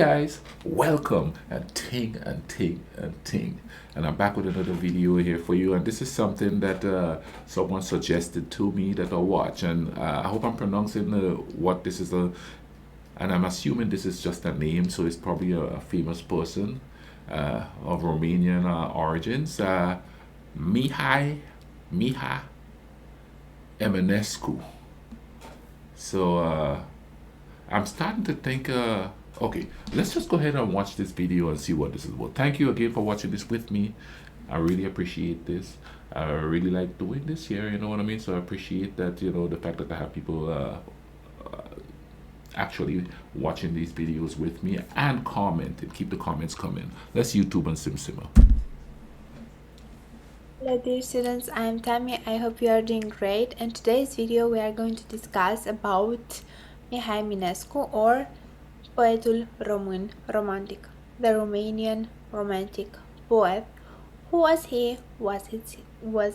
guys, welcome and ting and ting and ting. And I'm back with another video here for you. And this is something that someone suggested to me that I'll watch. And I hope I'm pronouncing what this is. And I'm assuming this is just a name, so it's probably a famous person of Romanian origins. Mihai Eminescu. So I'm starting to think, okay, let's just go ahead and watch this video and see what this is about. Thank you again for watching this with me. I really appreciate this. I really like doing this here, you know what I mean? So I appreciate that, you know, the fact that I have people actually watching these videos with me and commenting. Keep the comments coming. Let's YouTube and simmer. Hello dear students, I'm Tammy. I hope you are doing great. In today's video we are going to discuss about Mihai Eminescu, or Poetul Român Romantic, the Romanian romantic poet. Who was he? Was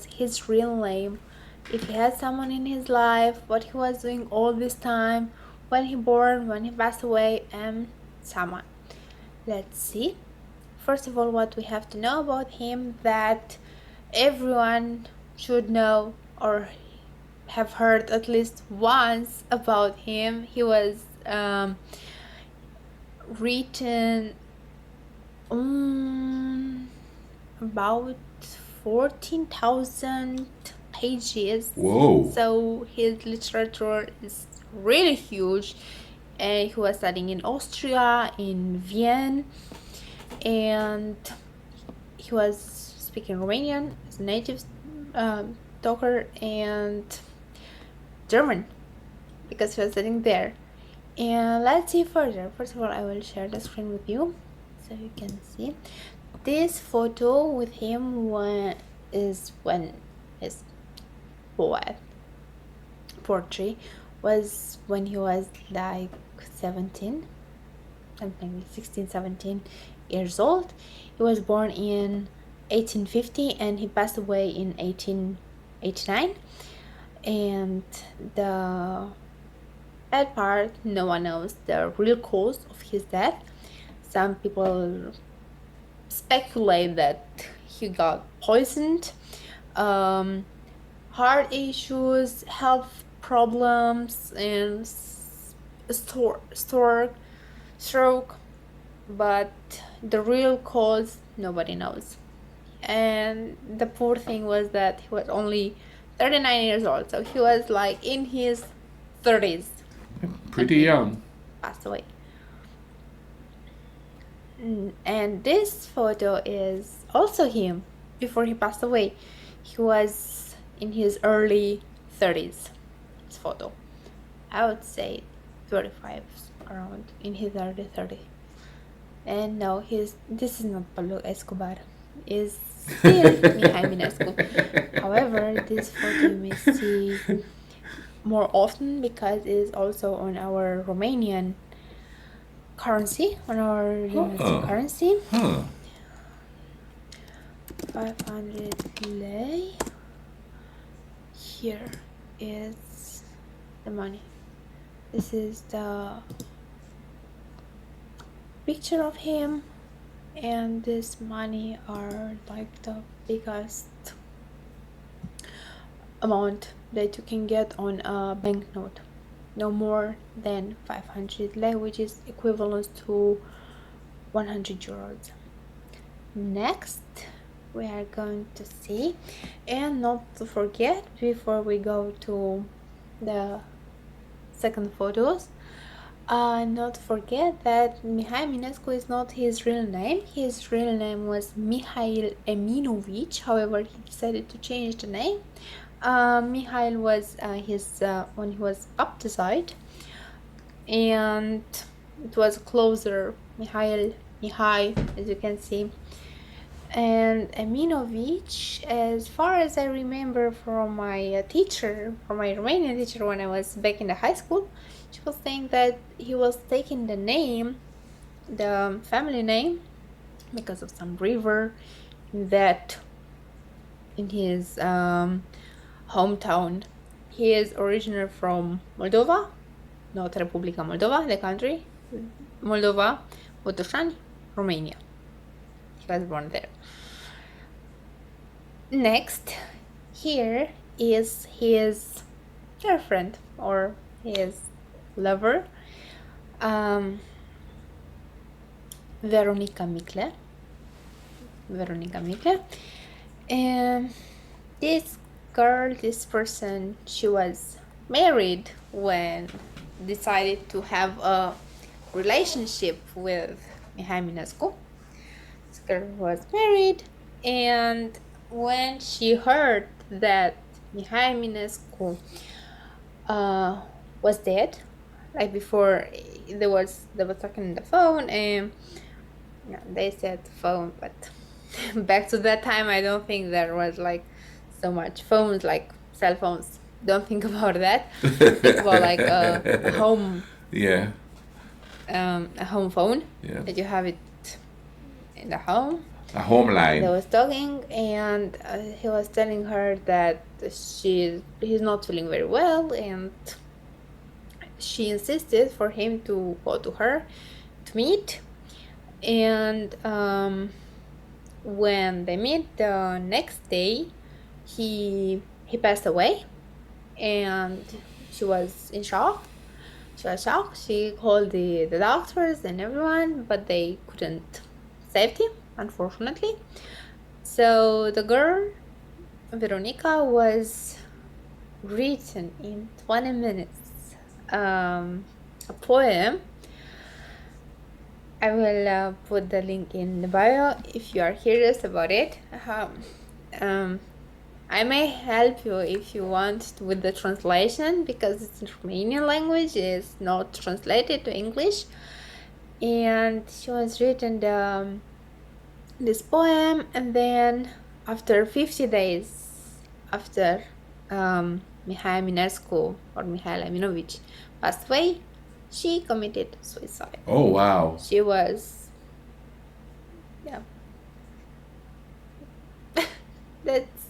his real name? If he had someone in his life, what he was doing all this time, when he born, when he passed away, and someone. Let's see. First of all, what we have to know about him, that everyone should know or have heard at least once about him. He was written about 14,000 pages. Whoa. So his literature is really huge. He was studying in Austria, in Vienna, and he was speaking Romanian as a native talker, and German, because he was sitting there. And let's see further. First of all, I will share the screen with you so you can see. This photo with him is when his portrait was when he was like 17, something like 16, 17 years old. He was born in 1850 and he passed away in 1889. And the bad part, no one knows the real cause of his death. Some people speculate that he got poisoned, heart issues, health problems, and stroke, but the real cause nobody knows. And the poor thing was that he was only 39 years old, so he was like in his 30s. Pretty young. Passed away. And this photo is also him before he passed away. He was in his early 30s. This photo, I would say 35, around in his early 30s. And no, this is not Pablo Escobar. Is still Mihai Eminescu. However, this photo you may see more often because it is also on our Romanian currency, on our university currency. 500 lei. Here is the money. This is the picture of him. And this money are like the biggest amount that you can get on a banknote. No more than 500 lei, which is equivalent to 100 euros. Next, we are going to see, and not to forget before we go to the second photos, not forget that Mihai Eminescu is not his real name. His real name was Mihail Eminovich. However, he decided to change the name. Mihail was his when he was baptized, and it was closer Mihai, as you can see. And Eminovich, as far as I remember from my from my Romanian teacher when I was back in the high school, she was saying that he was taking the name, the family name, because of some river that in his hometown. He is originally from Moldova, not Republica Moldova, the country, Moldova, Botoșani, Romania. He was born there. Next, here is his girlfriend or his lover, Veronica Mikle. And this girl, this person, she was married when decided to have a relationship with Mihai Eminescu. This girl was married, and when she heard that Mihai Eminescu was dead, like before they were talking on the phone, and yeah, they said phone, but back to that time I don't think there was like so much phones like cell phones. Don't think about that. Think about like a home Yeah. a home phone Yeah. that you have it in the home. A home They line. was talking, and he was telling her that he's not feeling very well, and she insisted for him to go to her to meet. And when they meet the next day, he passed away, and she was in shock. She was shocked. She called the doctors and everyone, but they couldn't save him, unfortunately. So the girl, Veronica, was written in 20 minutes a poem. I will put the link in the bio if you are curious about it. I may help you if you want with the translation, because it's in Romanian language, it's not translated to English. And she was written this poem, and then after 50 days after Mihai Eminescu or Mihail Eminovich passed away, she committed suicide. Oh wow. She was, yeah.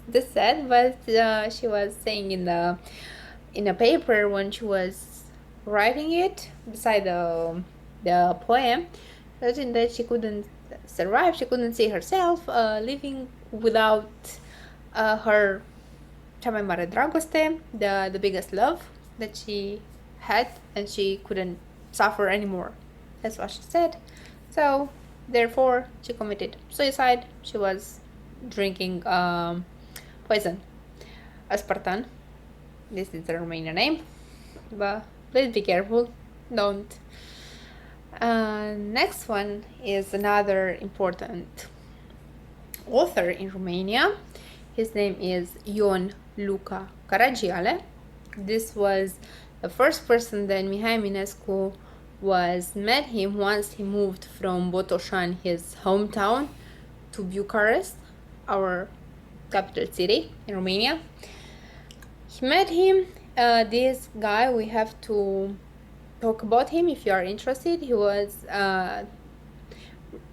That's sad, but she was saying in a paper when she was writing it beside the poem, that she couldn't survive. She couldn't see herself living without her cea mai mare dragoste, the biggest love that she had, and she couldn't suffer anymore. That's what she said. So therefore she committed suicide. She was drinking poison, aspartan. This is the Romanian name, but please be careful, don't. Next one is another important author in Romania. His name is Ion Luca Caragiale. This was the first person that Mihai Eminescu was met him once he moved from Botoșani, his hometown, to Bucharest, our capital city in Romania. He met him. This guy, we have to talk about him if you are interested. He was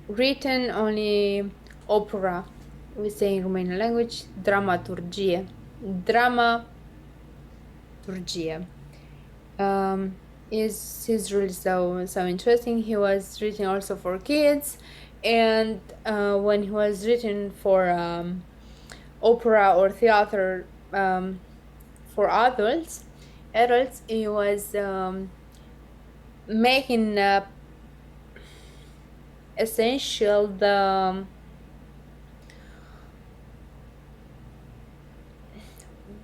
written only opera, we say in Romanian language, dramaturgie. Is really so interesting. He was written also for kids, and when he was written for opera or theater for adults, he was making essential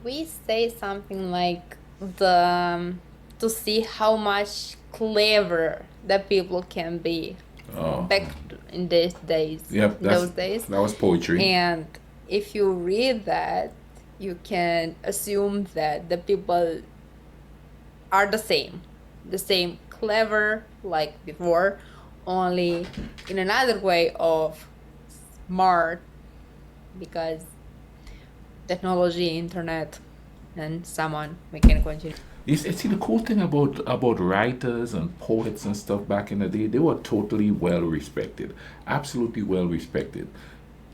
we say something like to see how much clever the people can be back in these days. Yep, those days. That was poetry. And if you read that, you can assume that the people are the same clever like before, only in another way of smart, because technology, internet, and someone we can continue. See, the cool thing about writers and poets and stuff back in the day, they were totally well respected, absolutely well respected,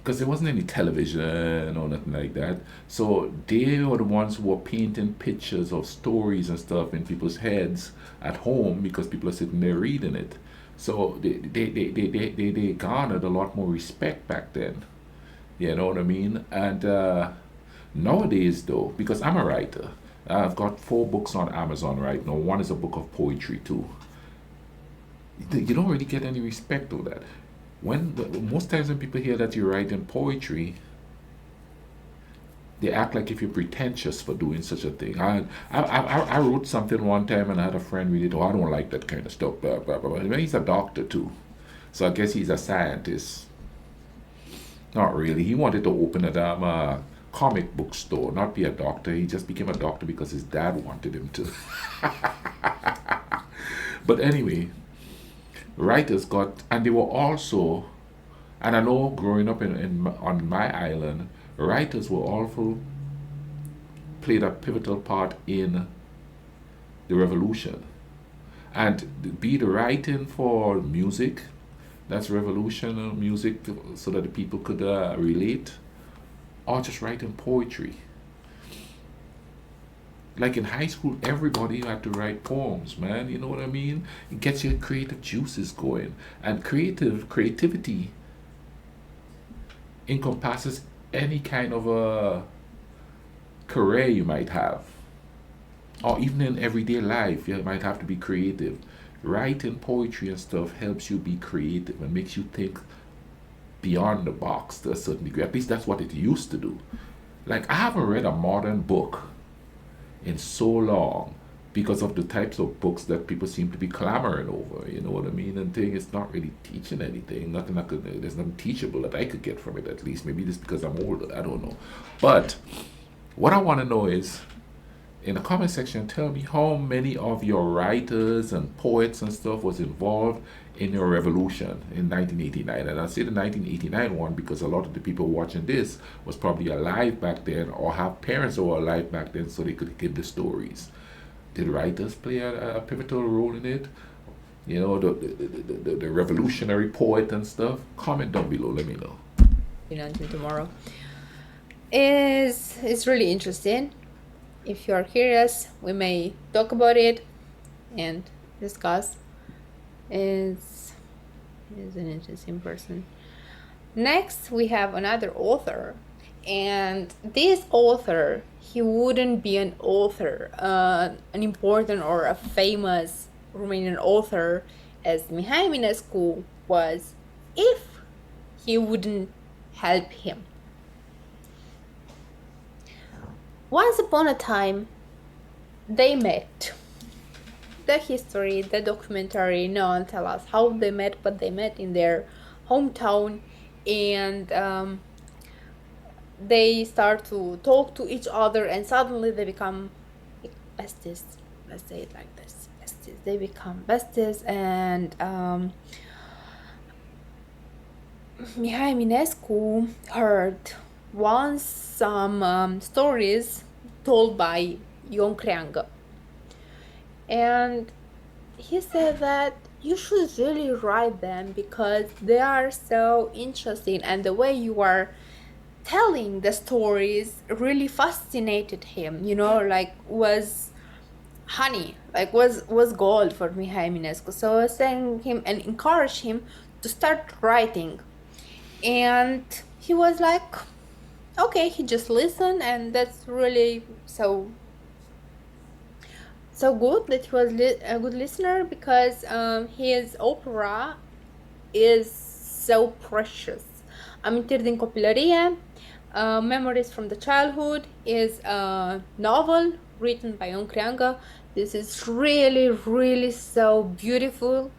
because there wasn't any television or nothing like that. So they were the ones who were painting pictures of stories and stuff in people's heads at home, because people are sitting there reading it. So they garnered a lot more respect back then. You know what I mean? And nowadays, though, because I'm a writer, I've got 4 books on Amazon right now. One is a book of poetry too. You don't really get any respect of that. Most times when people hear that you're writing poetry, they act like if you're pretentious for doing such a thing. I wrote something one time and I had a friend read it. Oh, I don't like that kind of stuff. Blah, blah, blah. Well, he's a doctor too, so I guess he's a scientist. Not really. He wanted to open a comic book store, not be a doctor. He just became a doctor because his dad wanted him to. But anyway, writers got, and they were also, and I know growing up on my island, writers were also played a pivotal part in the revolution. And be the writing for music, that's revolution music, so that the people could relate, or just writing poetry. Like in high school, everybody had to write poems, man. You know what I mean? It gets your creative juices going, and creativity encompasses any kind of a career you might have, or even in everyday life, you might have to be creative. Writing poetry and stuff helps you be creative and makes you think beyond the box to a certain degree. At least that's what it used to do. Like, I haven't read a modern book in so long because of the types of books that people seem to be clamoring over. You know what I mean? And thing, it's not really teaching anything. There's nothing teachable that I could get from it. At least maybe just because I'm older. I don't know. But what I want to know is, in the comment section, tell me how many of your writers and poets and stuff was involved in your revolution in 1989. And I say the 1989 one because a lot of the people watching this was probably alive back then, or have parents who were alive back then, so they could give the stories. Did writers play a pivotal role in it? You know, the revolutionary poet and stuff? Comment down below, let me know. Until tomorrow. It's really interesting. If you are curious, we may talk about it and discuss. Is an interesting person. Next, we have another author, and this author, he wouldn't be an author, an important or a famous Romanian author as Mihai Eminescu was, if he wouldn't help him. Once upon a time, they met. The history, the documentary, no one tell us how they met, but they met in their hometown, and they start to talk to each other, and suddenly they become besties. Let's say it like this, besties. They become besties, and Mihai Eminescu heard once some stories told by Ion Creangă. And he said that you should really write them because they are so interesting, and the way you are telling the stories really fascinated him, you know, like was honey, like was gold for Mihai Eminescu. So I was saying him and encourage him to start writing, and he was like, okay. He just listened, and that's really so good that he was a good listener, because his opera is so precious. Amintiri din copilărie, Memories from the Childhood, is a novel written by Ion Creangă. This is really, really so beautiful.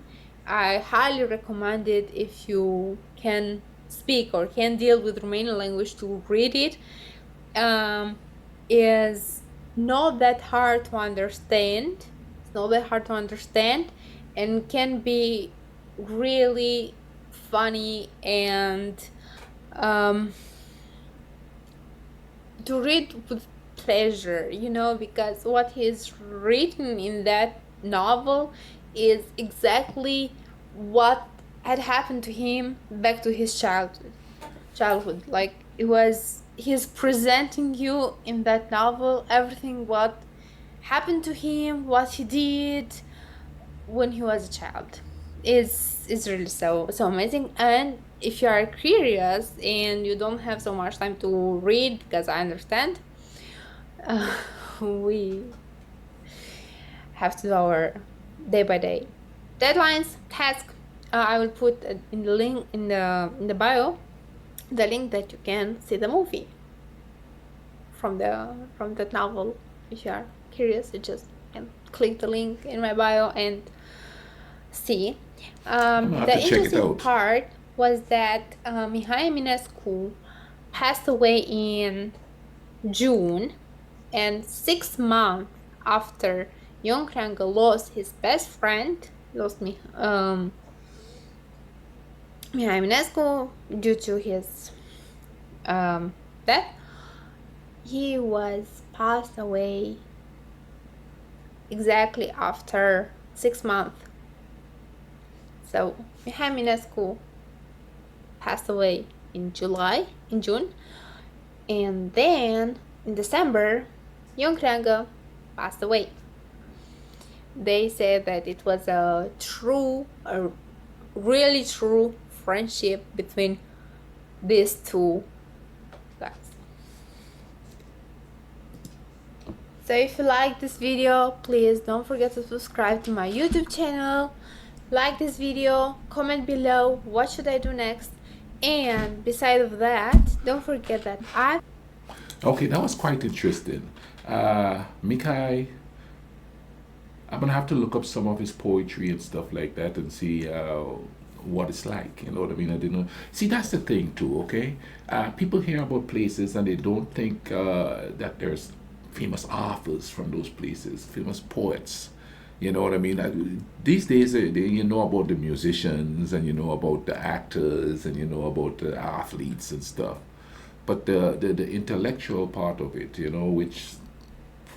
I highly recommend it if you can speak or can deal with Romanian language to read it. Is not that hard to understand. It's not that hard to understand, and can be really funny and to read with pleasure, you know, because what he's written in that novel is exactly what had happened to him back to his childhood. Like, it was, he's presenting you in that novel everything what happened to him, what he did when he was a child. is really so amazing. And if you are curious and you don't have so much time to read, because I understand, we have to do our day by day deadlines, tasks. I will put in the link in the bio, the link that you can see the movie from that novel. If you are curious, you just can click the link in my bio and see. The interesting part was that Mihai Eminescu passed away in June, and 6 months after Giantdread lost his best friend, Mihai Eminescu, due to his death. He was passed away exactly after 6 months. So Mihai Eminescu passed away in June, and then in December, Giantdread passed away. They said that it was a really true friendship between these two guys. So if you like this video, please don't forget to subscribe to my YouTube channel, like this video, comment below what should I do next, and beside of that, don't forget that Okay, that was quite interesting. Mihai, I'm gonna have to look up some of his poetry and stuff like that and see what it's like. You know what I mean? I didn't know. See, that's the thing too. Okay, people hear about places and they don't think that there's famous authors from those places, famous poets. You know what I mean? These days, you know about the musicians and you know about the actors and you know about the athletes and stuff. But the intellectual part of it, you know, which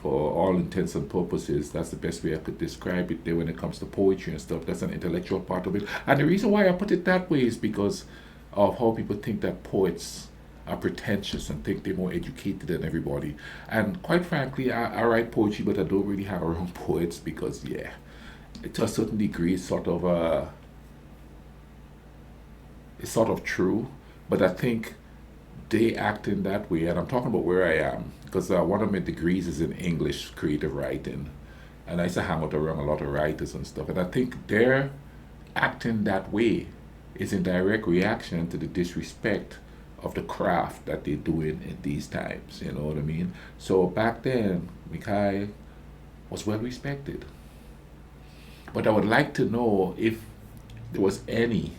for all intents and purposes, that's the best way I could describe it there when it comes to poetry and stuff. That's an intellectual part of it. And the reason why I put it that way is because of how people think that poets are pretentious and think they're more educated than everybody. And quite frankly, I write poetry, but I don't really hang around poets because, yeah, to a certain degree, it's sort of true. But I think they act in that way, and I'm talking about where I am, because one of my degrees is in English creative writing, and I used to hang out around a lot of writers and stuff, and I think their acting that way is in direct reaction to the disrespect of the craft that they're doing in these times, you know what I mean? So back then, Mihai was well respected. But I would like to know if there was any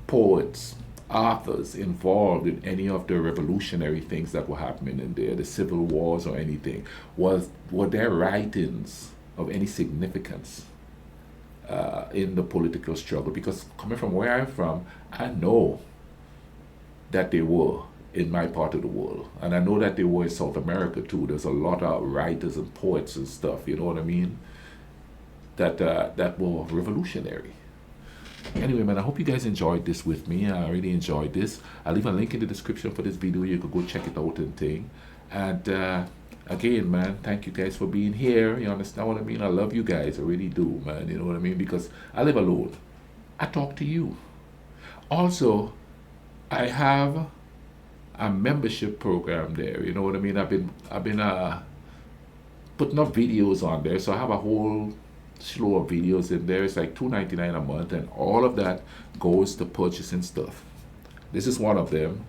poets, authors involved in any of the revolutionary things that were happening in there, the civil wars or anything. Were their writings of any significance in the political struggle? Because coming from where I'm from, I know that they were in my part of the world, and I know that they were in South America too. There's a lot of writers and poets and stuff, you know what I mean, that were revolutionary. Anyway, man, I hope you guys enjoyed this with me. I really enjoyed this. I'll leave a link in the description for this video. You could go check it out and thing. And again, man, thank you guys for being here. You understand what I mean? I love you guys. I really do, man. You know what I mean? Because I live alone. I talk to you. Also, I have a membership program there. You know what I mean? I've been putting up videos on there, so I have a whole slew of videos in there. It's like $2.99 a month, and all of that goes to purchasing stuff. This is one of them,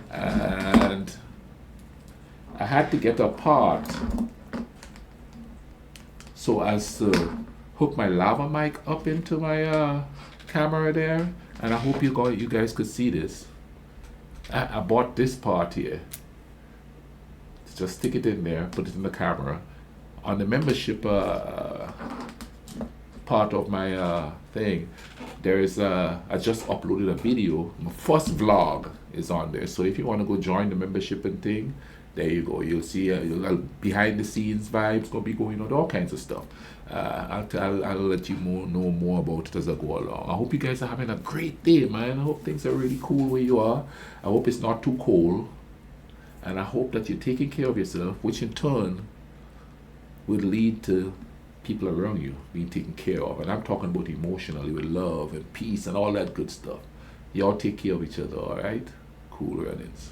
and I had to get a part so as to hook my lava mic up into my camera there, and I hope you guys could see this. I bought this part here. Just stick it in there, put it in the camera. On the membership part of my thing, there is I just uploaded a video. My first vlog is on there, so if you want to go join the membership and thing, there you go. You'll see behind the scenes vibes gonna be going on, all kinds of stuff. I'll let you know more about it as I go along. I hope you guys are having a great day, man. I hope things are really cool where you are. I hope it's not too cold, and I hope that you're taking care of yourself, which in turn would lead to people around you being taken care of. And I'm talking about emotionally with love and peace and all that good stuff. Y'all take care of each other, all right? Cool runnings.